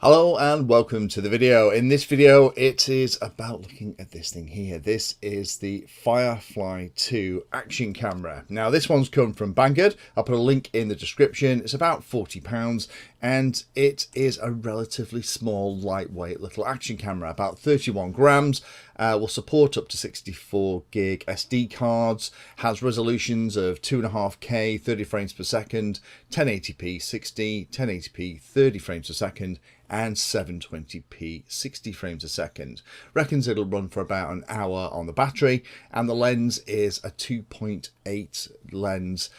Hello and welcome to the video. In this video it is about looking at this thing here. This is the Firefly 2 action camera. Now this one's come from Banggood. I'll put a link in the description. It's about £40 and it is a relatively small, lightweight little action camera, about 31 grams. Will support up to 64 gig SD cards, has resolutions of 2.5K 30 frames per second, 1080p 60, 1080p 30 frames per second and 720p 60 frames a second. Reckons it'll run for about an hour on the battery, and the lens is a 2.8 lens,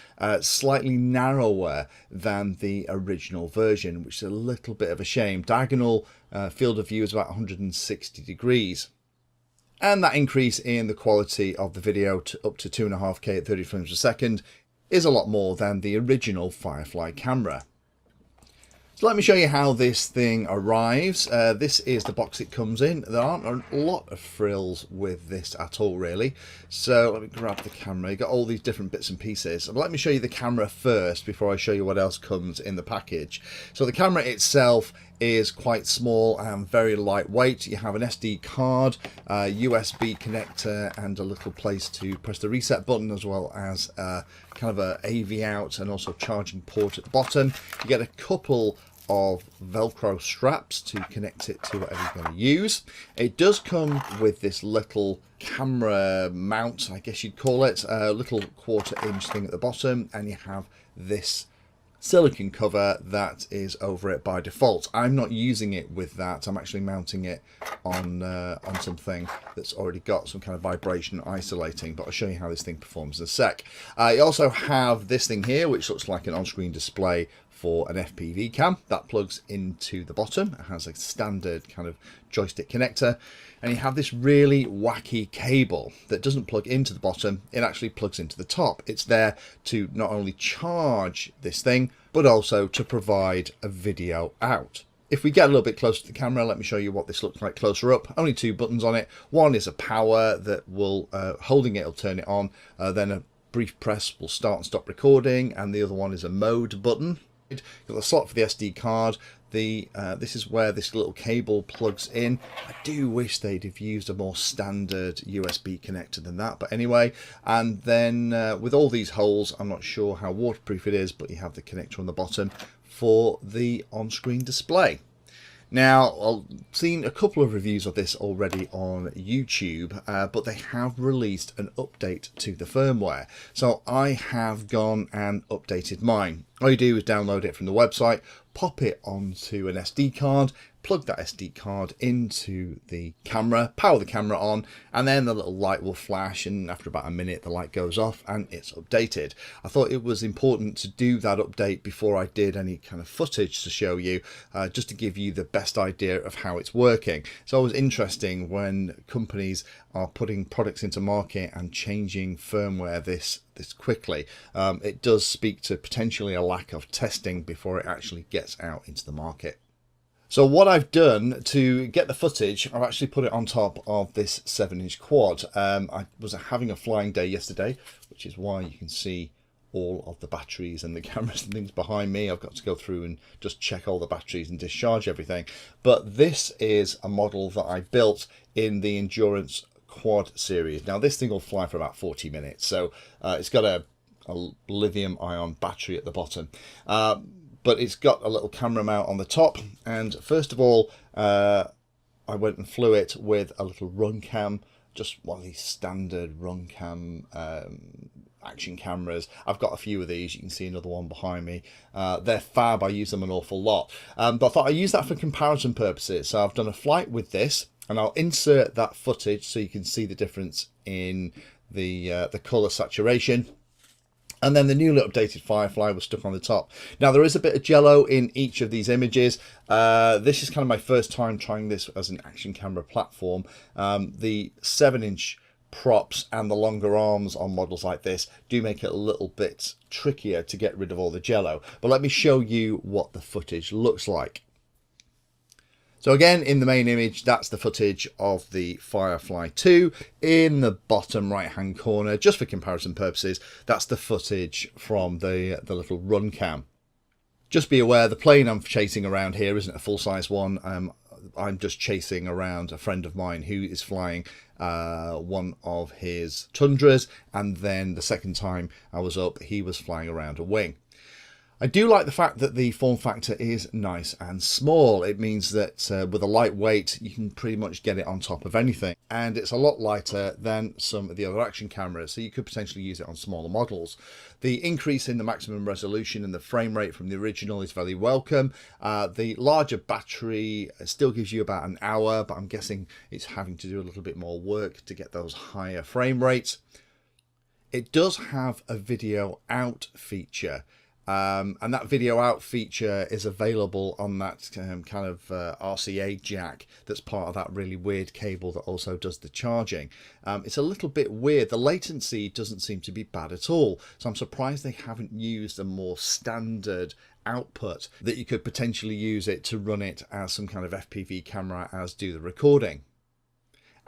slightly narrower than the original version, which is a little bit of a shame. Diagonal field of view is about 160 degrees. And that increase in the quality of the video to up to 2.5K at 30 frames per second is a lot more than the original Firefly camera. So let me show you how this thing arrives. This is the box it comes in. There aren't a lot of frills with this at all, really. So let me grab the camera. You've got all these different bits and pieces. But let me show you the camera first before I show you what else comes in the package. So the camera itself is quite small and very lightweight. You have an SD card, USB connector, and a little place to press the reset button, as well as kind of a AV out and also charging port at the bottom. You get a couple of Velcro straps to connect it to whatever you're going to use. It does come with this little camera mount, I guess you'd call it, a little 1/4 inch thing at the bottom, and you have this silicone cover that is over it by default. I'm not using it with that. I'm actually mounting it on something that's already got some kind of vibration isolating, but I'll show you how this thing performs in a sec. You also have this thing here, which looks like an on-screen display for an FPV cam. That plugs into the bottom. It has a standard kind of joystick connector, and you have this really wacky cable that doesn't plug into the bottom, it actually plugs into the top. It's there to not only charge this thing, but also to provide a video out. If we get a little bit closer to the camera, let me show you what this looks like closer up. Only two buttons on it. One is a power that will, holding it will turn it on, then a brief press will start and stop recording, and the other one is a mode button. You've got the slot for the SD card. This is where this little cable plugs in. I do wish they'd have used a more standard USB connector than that, but anyway. And then with all these holes, I'm not sure how waterproof it is, but you have the connector on the bottom for the on-screen display. Now, I've seen a couple of reviews of this already on YouTube, but they have released an update to the firmware. So I have gone and updated mine. All you do is download it from the website, pop it onto an SD card, plug that SD card into the camera, power the camera on, and then the little light will flash, and after about a minute the light goes off and it's updated. I thought it was important to do that update before I did any kind of footage to show you, just to give you the best idea of how it's working. It's always interesting when companies are putting products into market and changing firmware this quickly. It does speak to potentially a lack of testing before it actually gets out into the market. So what I've done to get the footage, I've actually put it on top of this 7-inch quad. I was having a flying day yesterday, which is why you can see all of the batteries and the cameras and things behind me. I've got to go through and just check all the batteries and discharge everything. But this is a model that I built in the Endurance Quad series. Now this thing will fly for about 40 minutes. So it's got a lithium ion battery at the bottom. But it's got a little camera mount on the top, and first of all I went and flew it with a little run cam, just one of these standard run cam action cameras. I've got a few of these. You can see another one behind me. They're fab. I use them an awful lot, but I thought I'd use that for comparison purposes. So I've done a flight with this, and I'll insert that footage so you can see the difference in the color saturation. And then the newly updated Firefly was stuck on the top. Now there is a bit of jello in each of these images. This is kind of my first time trying this as an action camera platform. The 7-inch props and the longer arms on models like this do make it a little bit trickier to get rid of all the jello. But let me show you what the footage looks like. So again, in the main image, that's the footage of the Firefly 2. In the bottom right hand corner, just for comparison purposes, that's the footage from the little run cam. Just be aware, the plane I'm chasing around here isn't a full-size one. I'm just chasing around a friend of mine who is flying one of his Tundras, and then the second time I was up, he was flying around a wing. I do like the fact that the form factor is nice and small. It means that with a light weight, you can pretty much get it on top of anything. And it's a lot lighter than some of the other action cameras, so you could potentially use it on smaller models. The increase in the maximum resolution and the frame rate from the original is very welcome. The larger battery still gives you about an hour, but I'm guessing it's having to do a little bit more work to get those higher frame rates. It does have a video out feature. And that video out feature is available on that kind of RCA jack that's part of that really weird cable that also does the charging. It's a little bit weird. The latency doesn't seem to be bad at all. So I'm surprised they haven't used a more standard output that you could potentially use it to run it as some kind of FPV camera as do the recording.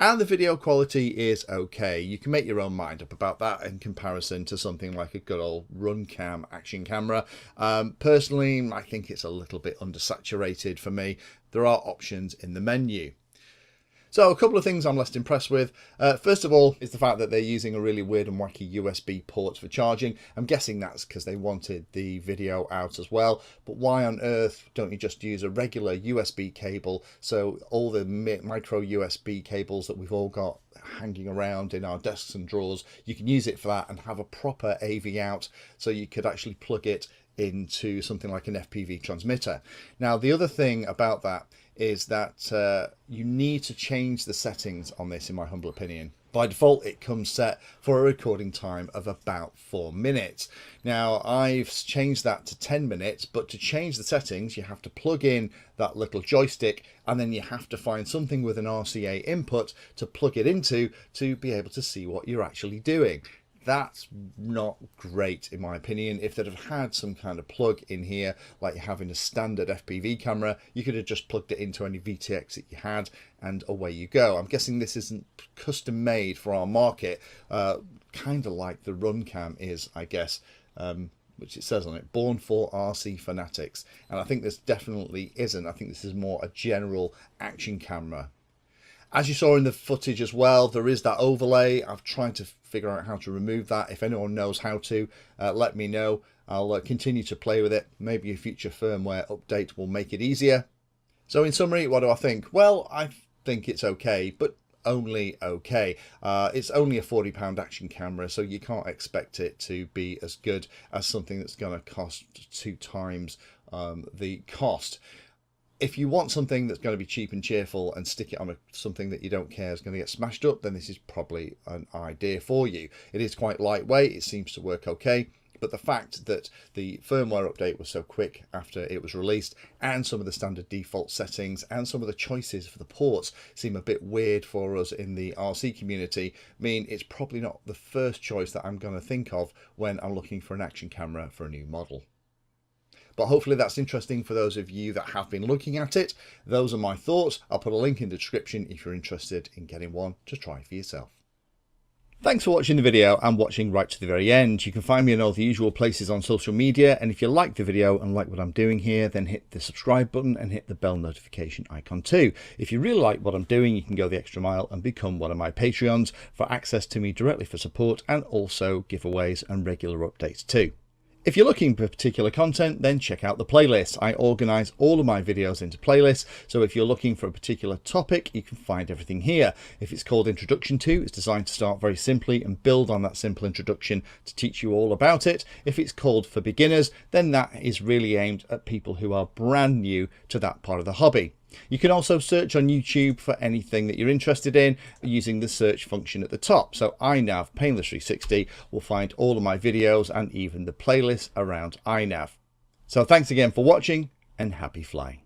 And the video quality is okay. You can make your own mind up about that in comparison to something like a good old Runcam action camera. Personally, I think it's a little bit undersaturated for me. There are options in the menu. So a couple of things I'm less impressed with. First of all is the fact that they're using a really weird and wacky USB port for charging. I'm guessing that's because they wanted the video out as well. But why on earth don't you just use a regular USB cable? So all the micro USB cables that we've all got hanging around in our desks and drawers, you can use it for that and have a proper AV out, so you could actually plug it into something like an FPV transmitter. Now, the other thing about that is that you need to change the settings on this, in my humble opinion. By default, it comes set for a recording time of about 4 minutes. Now, I've changed that to 10 minutes, but to change the settings, you have to plug in that little joystick, and then you have to find something with an RCA input to plug it into to be able to see what you're actually doing. That's not great, in my opinion. If they'd have had some kind of plug in here, like you have in a standard FPV camera, you could have just plugged it into any VTX that you had, and away you go. I'm guessing this isn't custom made for our market, kind of like the Runcam is, I guess, which it says on it, born for RC fanatics. And I think this definitely isn't. I think this is more a general action camera. As you saw in the footage as well, there is that overlay. I've tried to figure out how to remove that. If anyone knows how to, let me know. I'll continue to play with it. Maybe a future firmware update will make it easier. So in summary, what do I think? Well, I think it's okay, but only okay. It's only a £40 action camera, so you can't expect it to be as good as something that's going to cost 2 times the cost. If you want something that's going to be cheap and cheerful and stick it on something that you don't care is going to get smashed up, then this is probably an idea for you. It is quite lightweight, it seems to work okay, but the fact that the firmware update was so quick after it was released, and some of the standard default settings and some of the choices for the ports seem a bit weird for us in the RC community, mean it's probably not the first choice that I'm going to think of when I'm looking for an action camera for a new model. But hopefully that's interesting for those of you that have been looking at it. Those are my thoughts. I'll put a link in the description if you're interested in getting one to try for yourself. Thanks for watching the video and watching right to the very end. You can find me in all the usual places on social media, and if you like the video and like what I'm doing here, then hit the subscribe button and hit the bell notification icon too. If you really like what I'm doing, you can go the extra mile and become one of my Patreons for access to me directly for support, and also giveaways and regular updates too. If you're looking for particular content, then check out the playlist. I organise all of my videos into playlists, so if you're looking for a particular topic, you can find everything here. If it's called Introduction To, it's designed to start very simply and build on that simple introduction to teach you all about it. If it's called For Beginners, then that is really aimed at people who are brand new to that part of the hobby. You can also search on YouTube for anything that you're interested in using the search function at the top. So iNav Painless 360 will find all of my videos and even the playlist around iNav. So thanks again for watching, and happy flying.